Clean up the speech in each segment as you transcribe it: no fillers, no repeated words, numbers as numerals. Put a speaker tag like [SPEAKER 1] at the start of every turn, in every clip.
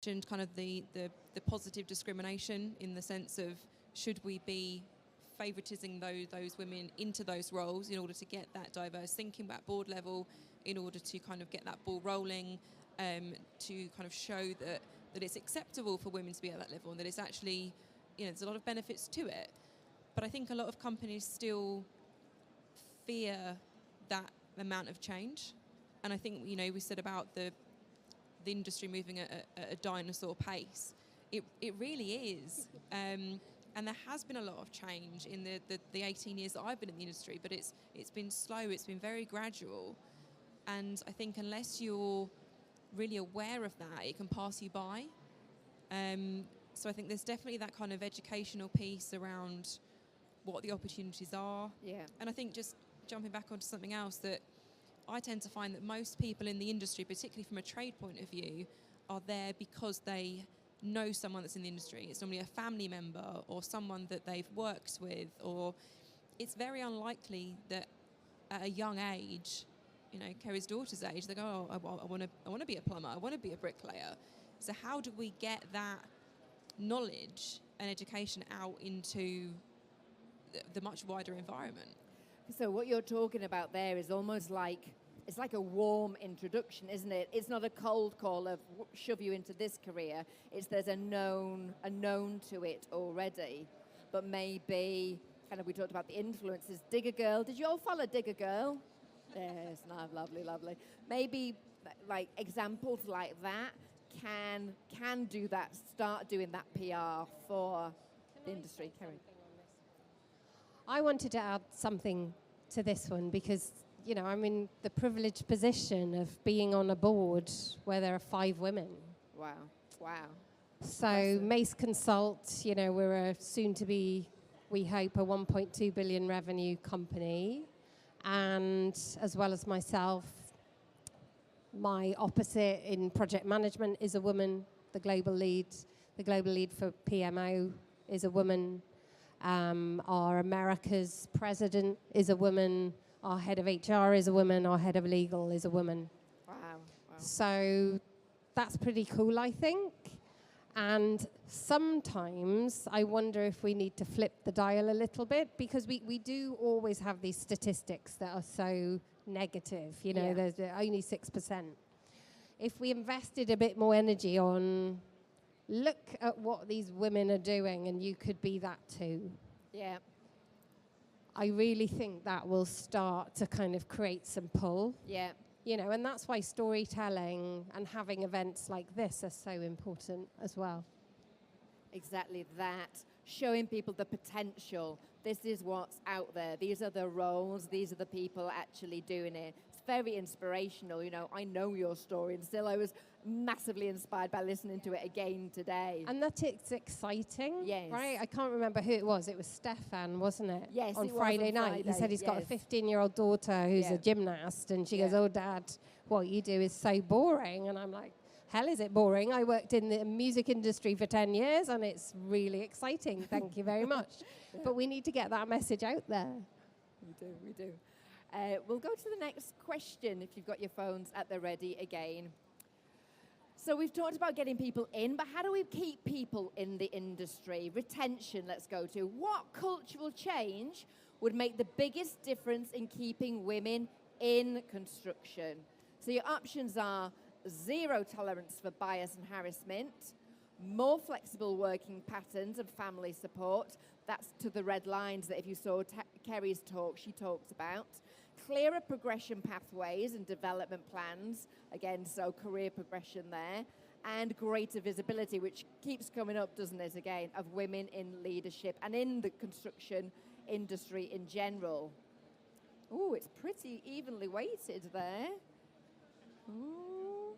[SPEAKER 1] kind of the positive discrimination in the sense of should we be favoritising those women into those roles in order to get that diverse thinking at board level, in order to kind of get that ball rolling, to kind of show that it's acceptable for women to be at that level and that it's actually, there's a lot of benefits to it. But I think a lot of companies still fear that amount of change. And I think, we said about the industry moving at a dinosaur pace. It really is. And there has been a lot of change in the 18 years that I've been in the industry, but it's been slow, it's been very gradual. And I think unless you're really aware of that, it can pass you by. So I think there's definitely that kind of educational piece around what the opportunities are.
[SPEAKER 2] Yeah.
[SPEAKER 1] And I think just jumping back onto something else, that I tend to find that most people in the industry, particularly from a trade point of view, are there because they know someone that's in the industry. It's normally a family member or someone that they've worked with, or it's very unlikely that at a young age, Ceri's daughter's age, they go, oh, I want to be a plumber, I want to be a bricklayer. So how do we get that knowledge and education out into the much wider environment?
[SPEAKER 2] So what you're talking about there is almost like, it's like a warm introduction, isn't it? It's not a cold call of shove you into this career. There's a known to it already. But maybe, kind of, we talked about the influences. Digger Girl, did you all follow Digger Girl? Yes, no, lovely. Maybe like examples like that can do that, start doing that PR for the industry. Ceri.
[SPEAKER 3] I wanted to add something to this one because, I'm in the privileged position of being on a board where there are 5 women.
[SPEAKER 2] Wow.
[SPEAKER 3] So Mace Consult, we're a soon-to-be, we hope, a 1.2 billion revenue company. And as well as myself, my opposite in project management is a woman, the global lead for PMO is a woman. Our America's president is a woman. Our head of HR is a woman. Our head of legal is a woman.
[SPEAKER 2] Wow.
[SPEAKER 3] So that's pretty cool, I think. And sometimes I wonder if we need to flip the dial a little bit, because we do always have these statistics that are so negative. There's only 6%. If we invested a bit more energy on look at what these women are doing and you could be that too.
[SPEAKER 2] Yeah.
[SPEAKER 3] I really think that will start to kind of create some pull.
[SPEAKER 2] Yeah.
[SPEAKER 3] And that's why storytelling and having events like this are so important as well.
[SPEAKER 2] Exactly that. Showing people the potential. This is what's out there. These are the roles. These are the people actually doing it. It's very inspirational. I know your story, and still I was massively inspired by listening to it again today.
[SPEAKER 3] And that it's exciting,
[SPEAKER 2] yes.
[SPEAKER 3] Right? I can't remember who it was. It was Stefan, wasn't it?
[SPEAKER 2] Yes,
[SPEAKER 3] on
[SPEAKER 2] it was
[SPEAKER 3] Friday
[SPEAKER 2] on
[SPEAKER 3] night.
[SPEAKER 2] Friday,
[SPEAKER 3] He said he's got a
[SPEAKER 2] yes.
[SPEAKER 3] 15-year-old daughter who's a gymnast, and she goes, oh, Dad, what you do is so boring. And I'm like, hell, is it boring? I worked in the music industry for 10 years, and it's really exciting. Thank you very much. But we need to get that message out there.
[SPEAKER 2] We do. We'll go to the next question if you've got your phones at the ready again. So we've talked about getting people in, but how do we keep people in the industry? Retention, let's go to. What cultural change would make the biggest difference in keeping women in construction? So your options are 0 tolerance for bias and harassment, more flexible working patterns and family support. That's to the red lines that if you saw Ceri's talk, she talked about. Clearer progression pathways and development plans, again, so career progression there, and greater visibility, which keeps coming up, doesn't it, again, of women in leadership and in the construction industry in general. Oh, it's pretty evenly weighted there. Ooh.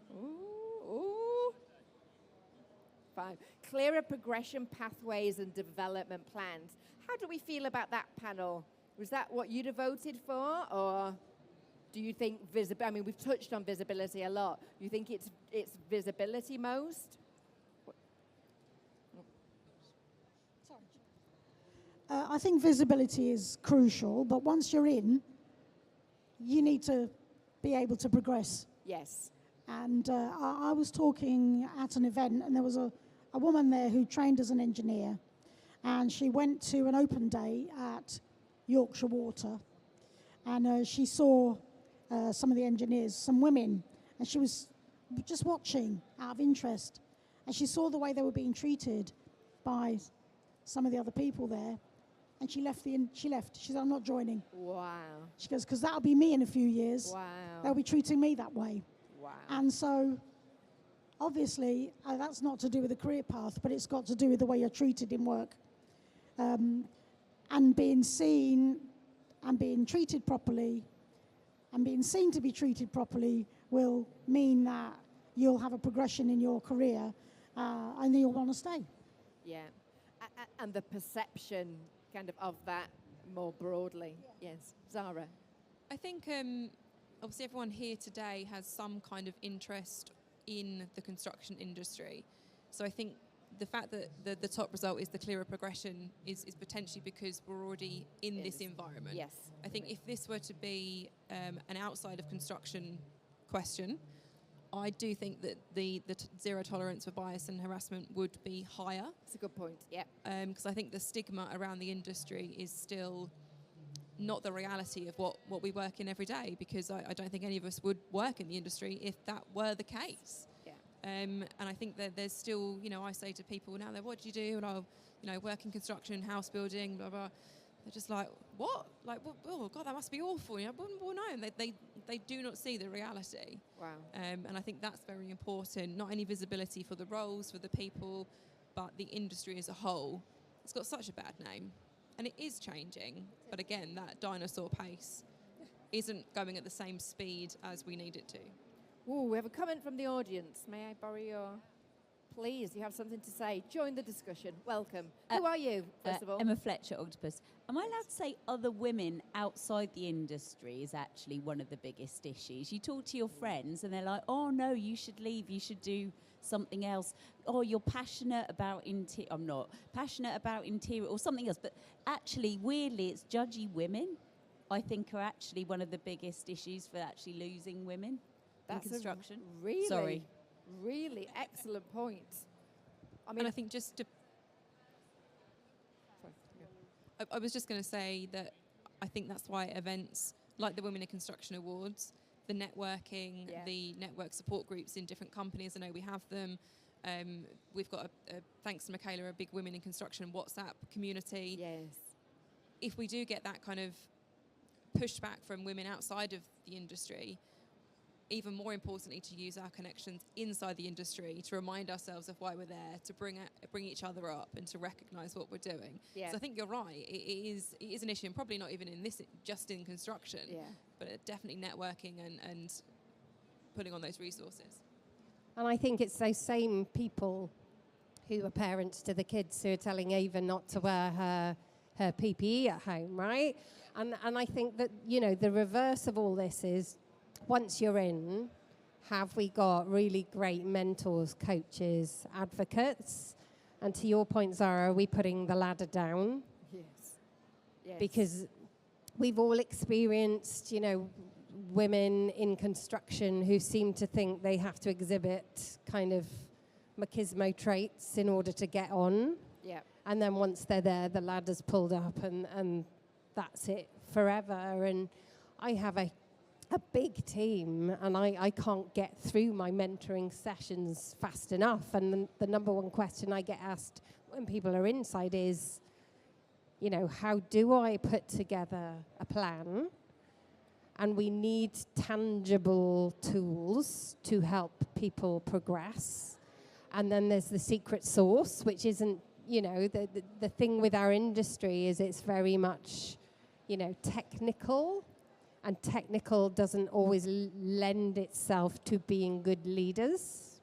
[SPEAKER 2] 5. Clearer progression pathways and development plans. How do we feel about that panel? Was that what you'd have voted for, or do you think visibility? I mean, we've touched on visibility a lot. Do you think it's visibility most?
[SPEAKER 4] I think visibility is crucial, but once you're in, you need to be able to progress.
[SPEAKER 2] Yes.
[SPEAKER 4] And I was talking at an event, and there was a woman there who trained as an engineer, and she went to an open day at Yorkshire Water, and she saw some of the engineers, some women, and she was just watching out of interest, and she saw the way they were being treated by some of the other people there, and she left. She said, "I'm not joining."
[SPEAKER 2] Wow.
[SPEAKER 4] She goes, "Because that'll be me in a few years.
[SPEAKER 2] Wow.
[SPEAKER 4] They'll be treating me that way."
[SPEAKER 2] Wow.
[SPEAKER 4] And so, obviously, that's not to do with the career path, but it's got to do with the way you're treated in work. And being seen and being treated properly and being seen to be treated properly will mean that you'll have a progression in your career and you'll want to stay.
[SPEAKER 2] Yeah. And the perception kind of that more broadly. Yes. Zara.
[SPEAKER 1] I think obviously everyone here today has some kind of interest in the construction industry. So I think the fact that the top result is the clearer progression is potentially because we're already in this environment.
[SPEAKER 2] Yes.
[SPEAKER 1] I think if this were to be an outside of construction question, I do think that the zero tolerance for bias and harassment would be higher.
[SPEAKER 2] That's a good point, yeah.
[SPEAKER 1] Because I think the stigma around the industry is still not the reality of what we work in every day, because I don't think any of us would work in the industry if that were the case.
[SPEAKER 2] Yeah.
[SPEAKER 1] And I think that there's still, I say to people now, what do you do? And I'll, work in construction, house building, blah, blah. They're just like, what? Like, oh, God, that must be awful. Well, no, they do not see the reality.
[SPEAKER 2] Wow.
[SPEAKER 1] And I think that's very important. Not only visibility for the roles, for the people, but the industry as a whole. It's got such a bad name. And it is changing. But again, that dinosaur pace isn't going at the same speed as we need it to.
[SPEAKER 2] Ooh, we have a comment from the audience. May I borrow your... Please, you have something to say. Join the discussion. Welcome. Who are you, first of all?
[SPEAKER 5] Emma Fletcher, Octopus. Am I allowed to say other women outside the industry is actually one of the biggest issues? You talk to your friends and they're like, oh, no, you should leave. You should do something else. Oh, you're passionate about interior. I'm not. Passionate about interior or something else. But actually, weirdly, it's judgy women, I think, are actually one of the biggest issues for actually losing women in construction.
[SPEAKER 2] Really excellent point.
[SPEAKER 1] And I think just to... I was just going to say that I think that's why events like the Women in Construction Awards, the networking, the network support groups in different companies, I know we have them. We've got, thanks to Michaela, a big Women in Construction WhatsApp community.
[SPEAKER 2] Yes.
[SPEAKER 1] If we do get that kind of pushback from women outside of the industry, even more importantly, to use our connections inside the industry to remind ourselves of why we're there, to bring each other up and to recognise what we're doing. Yeah. So I think you're right. It is an issue, and probably not even in this, just in construction, but definitely networking and putting on those resources.
[SPEAKER 3] And I think it's those same people who are parents to the kids who are telling Ava not to wear her PPE at home, right? And I think that, the reverse of all this is, once you're in, have we got really great mentors, coaches, advocates? And to your point, Zara, are we putting the ladder down?
[SPEAKER 2] Yes.
[SPEAKER 3] Because we've all experienced, women in construction who seem to think they have to exhibit kind of machismo traits in order to get on.
[SPEAKER 2] Yeah.
[SPEAKER 3] And then once they're there, the ladder's pulled up and that's it forever. And I have a big team, and I can't get through my mentoring sessions fast enough. And the number one question I get asked when people are inside is, how do I put together a plan? And we need tangible tools to help people progress. And then there's the secret sauce, which isn't, the thing with our industry is it's very much, technical. And technical doesn't always lend itself to being good leaders.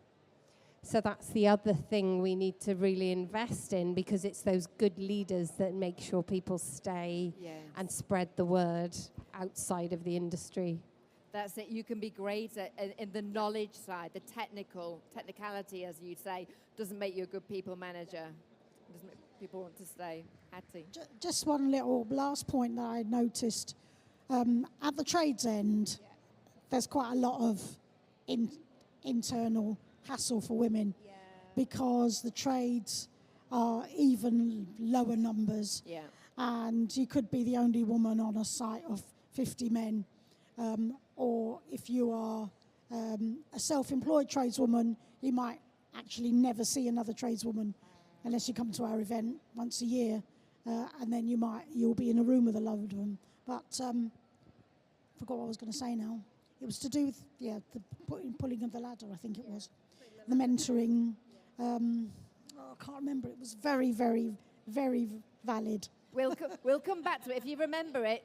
[SPEAKER 3] So that's the other thing we need to really invest in, because it's those good leaders that make sure people stay and spread the word outside of the industry.
[SPEAKER 2] That's it. You can be great in the knowledge side, the technicality, as you say, doesn't make you a good people manager. Doesn't make people want to stay. Hattie.
[SPEAKER 4] Just one little last point that I noticed. At the trades end, there's quite a lot of internal hassle for women because the trades are even lower numbers.
[SPEAKER 2] Yeah.
[SPEAKER 4] And you could be the only woman on a site of 50 men. Or if you are a self-employed tradeswoman, you might actually never see another tradeswoman unless you come to our event once a year. And then you'll be in a room with a load of them. But forgot what I was going to say now. It was to do with, the pulling of the ladder, I think it was. The mentoring. I can't remember. It was very, very, very valid.
[SPEAKER 2] We'll come back to it. If you remember it,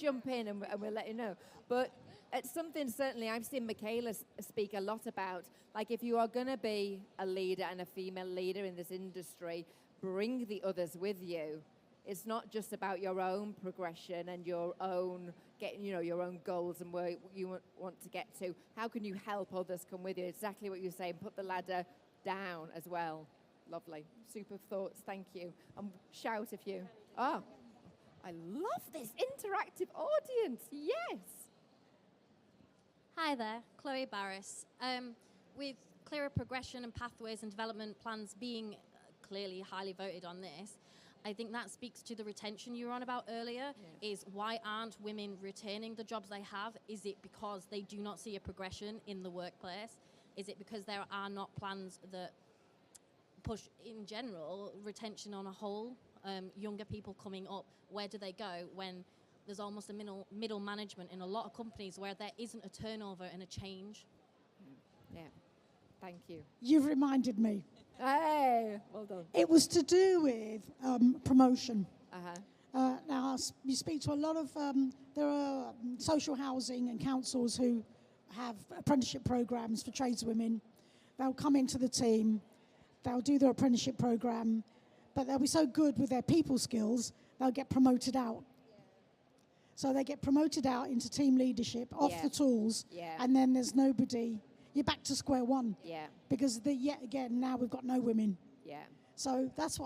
[SPEAKER 2] jump in and we'll let you know. But it's something certainly I've seen Michaela speak a lot about. Like, if you are going to be a leader and a female leader in this industry, bring the others with you. It's not just about your own progression and your own your own goals and where you want to get to. How can you help others come with you? Exactly what you're saying. Put the ladder down as well. Lovely. Super thoughts. Thank you. Shout if you... Oh, I love this interactive audience. Yes.
[SPEAKER 6] Hi there, Chloe Barris. With clearer progression and pathways and development plans being clearly highly voted on this, I think that speaks to the retention you were on about earlier, is why aren't women retaining the jobs they have? Is it because they do not see a progression in the workplace? Is it because there are not plans that push, in general, retention on a whole? Younger people coming up, where do they go when there's almost a middle management in a lot of companies where there isn't a turnover and a change?
[SPEAKER 2] Yeah, thank you.
[SPEAKER 4] You've reminded me.
[SPEAKER 2] Hey, well done.
[SPEAKER 4] It was to do with promotion.
[SPEAKER 2] Uh-huh.
[SPEAKER 4] Now, you speak to a lot of, there are social housing and councils who have apprenticeship programs for tradeswomen. They'll come into the team, they'll do their apprenticeship program, but they'll be so good with their people skills, they'll get promoted out. So they get promoted out into team leadership, off the tools, and then there's nobody. You're back to square one.
[SPEAKER 2] Yeah.
[SPEAKER 4] Because yet again, now we've got no women.
[SPEAKER 2] Yeah.
[SPEAKER 4] So that's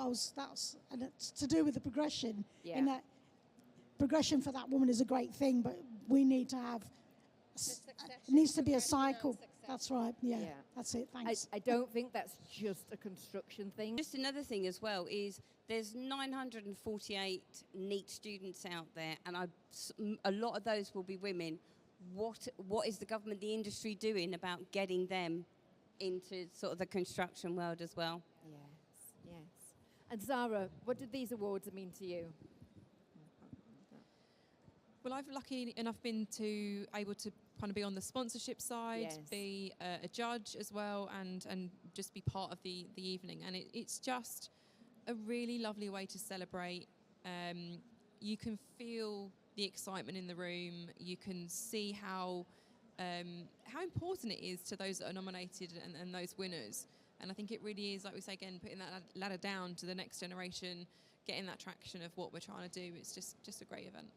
[SPEAKER 4] and it's to do with the progression.
[SPEAKER 2] Yeah.
[SPEAKER 4] In that progression for that woman is a great thing, but we need to have, it needs to be a cycle. That's right, yeah. That's it, thanks.
[SPEAKER 2] I don't think that's just a construction thing.
[SPEAKER 7] Just another thing as well is there's 948 NEET students out there, and a lot of those will be women. What is the government, the industry doing about getting them into sort of the construction world as well?
[SPEAKER 2] Yes. And Zara, what did these awards mean to you?
[SPEAKER 1] Well, I've lucky enough been able to kind of be on the sponsorship side, be a judge as well, and just be part of the evening. And it's just a really lovely way to celebrate. You can feel the excitement in the room. You can see how important it is to those that are nominated and those winners. And I think it really is, like we say again, putting that ladder down to the next generation, getting that traction of what we're trying to do. It's just a great event.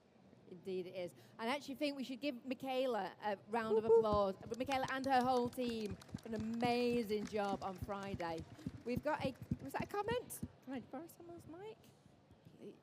[SPEAKER 2] Indeed it is. And I actually think we should give Michaela a round of applause. Michaela and her whole team did an amazing job on Friday. We've got was that a comment? Can I borrow someone's mic? Please.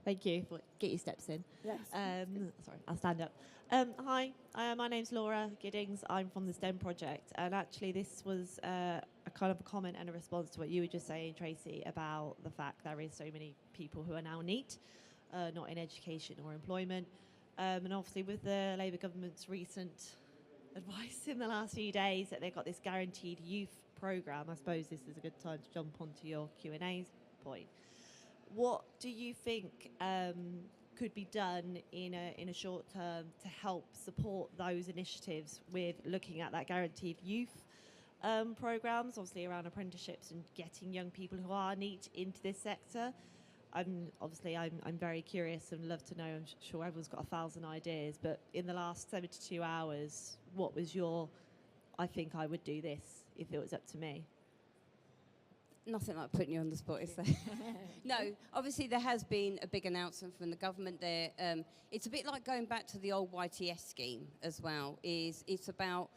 [SPEAKER 8] Thank you. Get your steps in.
[SPEAKER 2] Yes.
[SPEAKER 8] Sorry, I'll stand up. Hi, my name's Laura Giddings. I'm from the STEM project, and actually this was a kind of a comment and a response to what you were just saying, Tracey, about the fact there is so many people who are now NEET, not in education or employment. And obviously with the Labour government's recent advice in the last few days that they've got this guaranteed youth programme, I suppose this is a good time to jump onto your Q&A point. What do you think could be done in a short term to help support those initiatives with looking at that guaranteed youth programmes, obviously around apprenticeships and getting young people who are NEET into this sector? I'm very curious and love to know. I'm sure everyone's got 1,000 ideas, but in the last 72 hours, what was your, I think I would do this if it was up to me?
[SPEAKER 7] Nothing like putting you on the spot, is there? No, obviously there has been a big announcement from the government there. It's a bit like going back to the old YTS scheme as well. It's about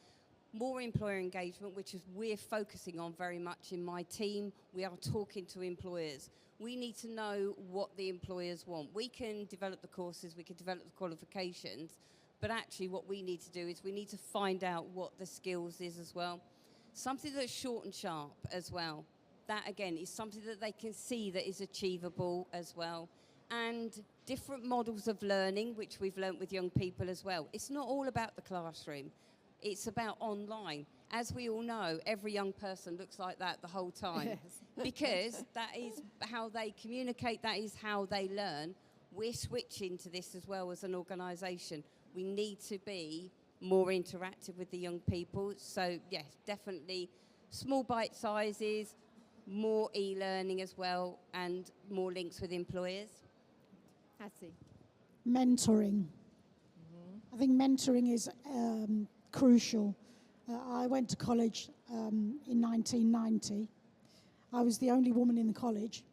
[SPEAKER 7] more employer engagement, which is we're focusing on very much in my team. We are talking to employers. We need to know what the employers want. We can develop the courses, we can develop the qualifications, But actually what we need to do is we need to find out what the skills is as well. Something that's short and sharp as well. That, again, is something that they can see that is achievable as well. And different models of learning, which we've learnt with young people as well. It's not all about the classroom. It's about online. As we all know, every young person looks like that the whole time. Yes. Because that is how they communicate, that is how they learn. We're switching to this as well as an organisation. We need to be more interactive with the young people. So, yes, definitely small bite sizes, more e-learning as well, and more links with employers.
[SPEAKER 2] Hattie.
[SPEAKER 4] Mentoring. I think mentoring is crucial. I went to college in 1990. I was the only woman in the college.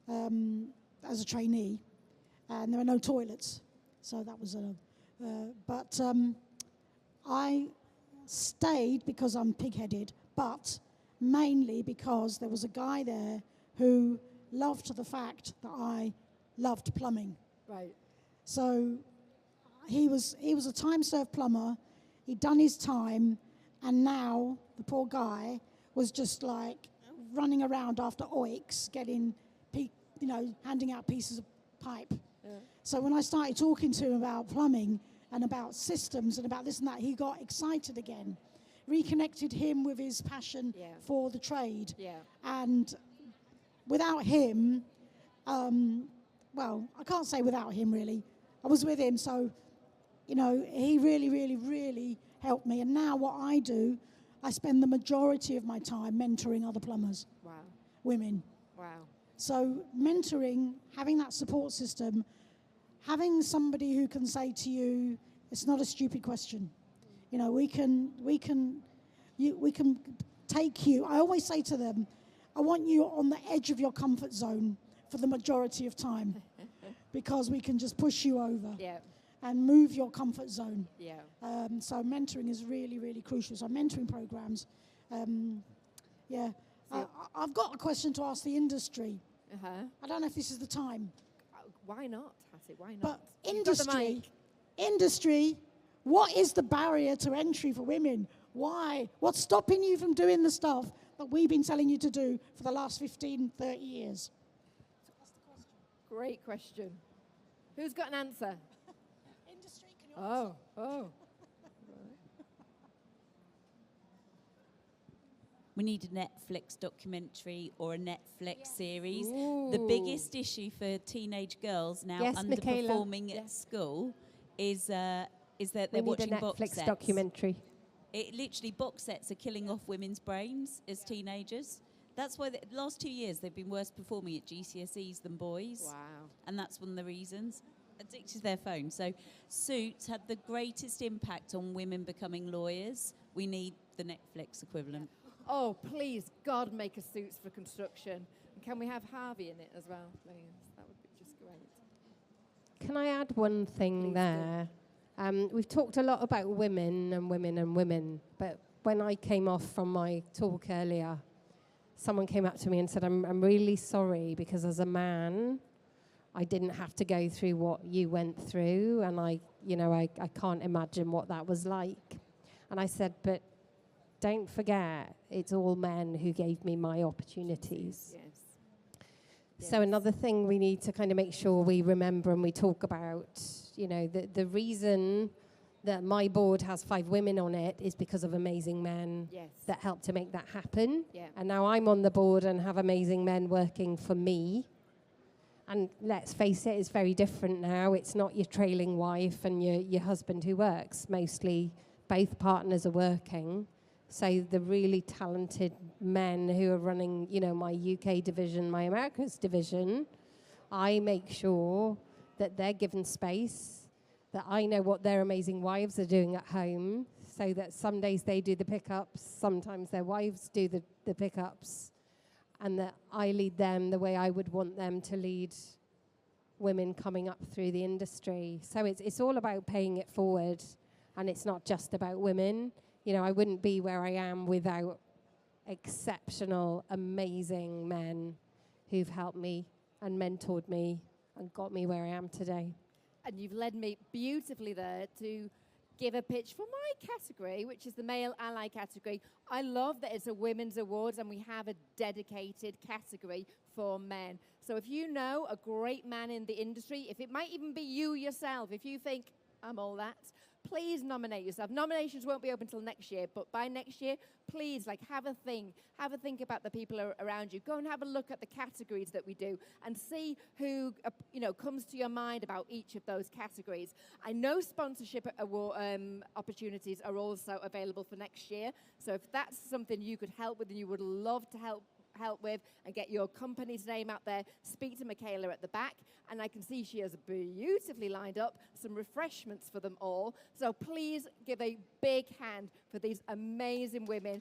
[SPEAKER 2] Wow.
[SPEAKER 4] As a trainee, and there were no toilets, so that was but I stayed because I'm pig-headed, but mainly because there was a guy there who loved the fact that I loved plumbing.
[SPEAKER 2] Right.
[SPEAKER 4] So he was a time-served plumber. He'd done his time, and now the poor guy was just like running around after oiks, getting, handing out pieces of pipe. Yeah. So when I started talking to him about plumbing and about systems and about this and that, he got excited again. Reconnected him with his passion for the trade. Yeah. And without him, well, I can't say without him really. I was with him, so, he really, really, really helped me. And now what I do, I spend the majority of my time mentoring other plumbers.
[SPEAKER 2] Wow. Women. Wow.
[SPEAKER 4] So mentoring, having that support system, having somebody who can say to you, it's not a stupid question. We can take you. I always say to them, I want you on the edge of your comfort zone for the majority of time because we can just push you over and move your comfort zone. Yeah. So mentoring is really, really crucial. So mentoring programs. I've got a question to ask the industry. Uh-huh. I don't know if this is the time.
[SPEAKER 2] Why not, Hattie? Why not?
[SPEAKER 4] But industry, what is the barrier to entry for women? Why? What's stopping you from doing the stuff that we've been telling you to do for the last 15, 30 years?
[SPEAKER 2] That's the question. Great question. Who's got an answer?
[SPEAKER 4] Industry, can you answer?
[SPEAKER 2] Oh.
[SPEAKER 5] We need a Netflix documentary or a Netflix series. Ooh. The biggest issue for teenage girls now underperforming at school is that they're watching box sets.
[SPEAKER 3] We need a Netflix documentary.
[SPEAKER 5] It literally, box sets are killing off women's brains as teenagers. That's why the last 2 years they've been worse performing at GCSEs than boys. Wow. And that's one of the reasons. Addicted to their phone. So Suits had the greatest impact on women becoming lawyers. We need the Netflix equivalent.
[SPEAKER 2] Oh, please, God, make a Suits for construction. And can we have Harvey in it as well, please? That would be just great.
[SPEAKER 3] Can I add one thing there? We've talked a lot about women and women and women, but when I came off from my talk earlier, someone came up to me and said, I'm really sorry because as a man, I didn't have to go through what you went through, and I can't imagine what that was like. And I said, but don't forget, it's all men who gave me my opportunities. Yes. So another thing we need to kind of make sure we remember and we talk about, the reason that my board has 5 women on it is because of amazing men that helped to make that happen. Yeah. And now I'm on the board and have amazing men working for me. And let's face it, it's very different now. It's not your trailing wife and your husband who works. Mostly both partners are working. So the really talented men who are running, my UK division, my Americas division, I make sure that they're given space, that I know what their amazing wives are doing at home, so that some days they do the pickups, sometimes their wives do the pickups, and that I lead them the way I would want them to lead women coming up through the industry. So it's all about paying it forward, and it's not just about women. I wouldn't be where I am without exceptional, amazing men who've helped me and mentored me and got me where I am today.
[SPEAKER 2] And you've led me beautifully there to give a pitch for my category, which is the male ally category. I love that it's a women's awards and we have a dedicated category for men. So if you know a great man in the industry, if it might even be you yourself, if you think, I'm all that, please nominate yourself. Nominations won't be open until next year, but by next year, please, like, have a think about the people around you. Go and have a look at the categories that we do and see who, comes to your mind about each of those categories. I know sponsorship opportunities are also available for next year, so if that's something you could help with and you would love to help with and get your company's name out there, speak to Michaela at the back, and I can see she has beautifully lined up some refreshments for them all. So please give a big hand for these amazing women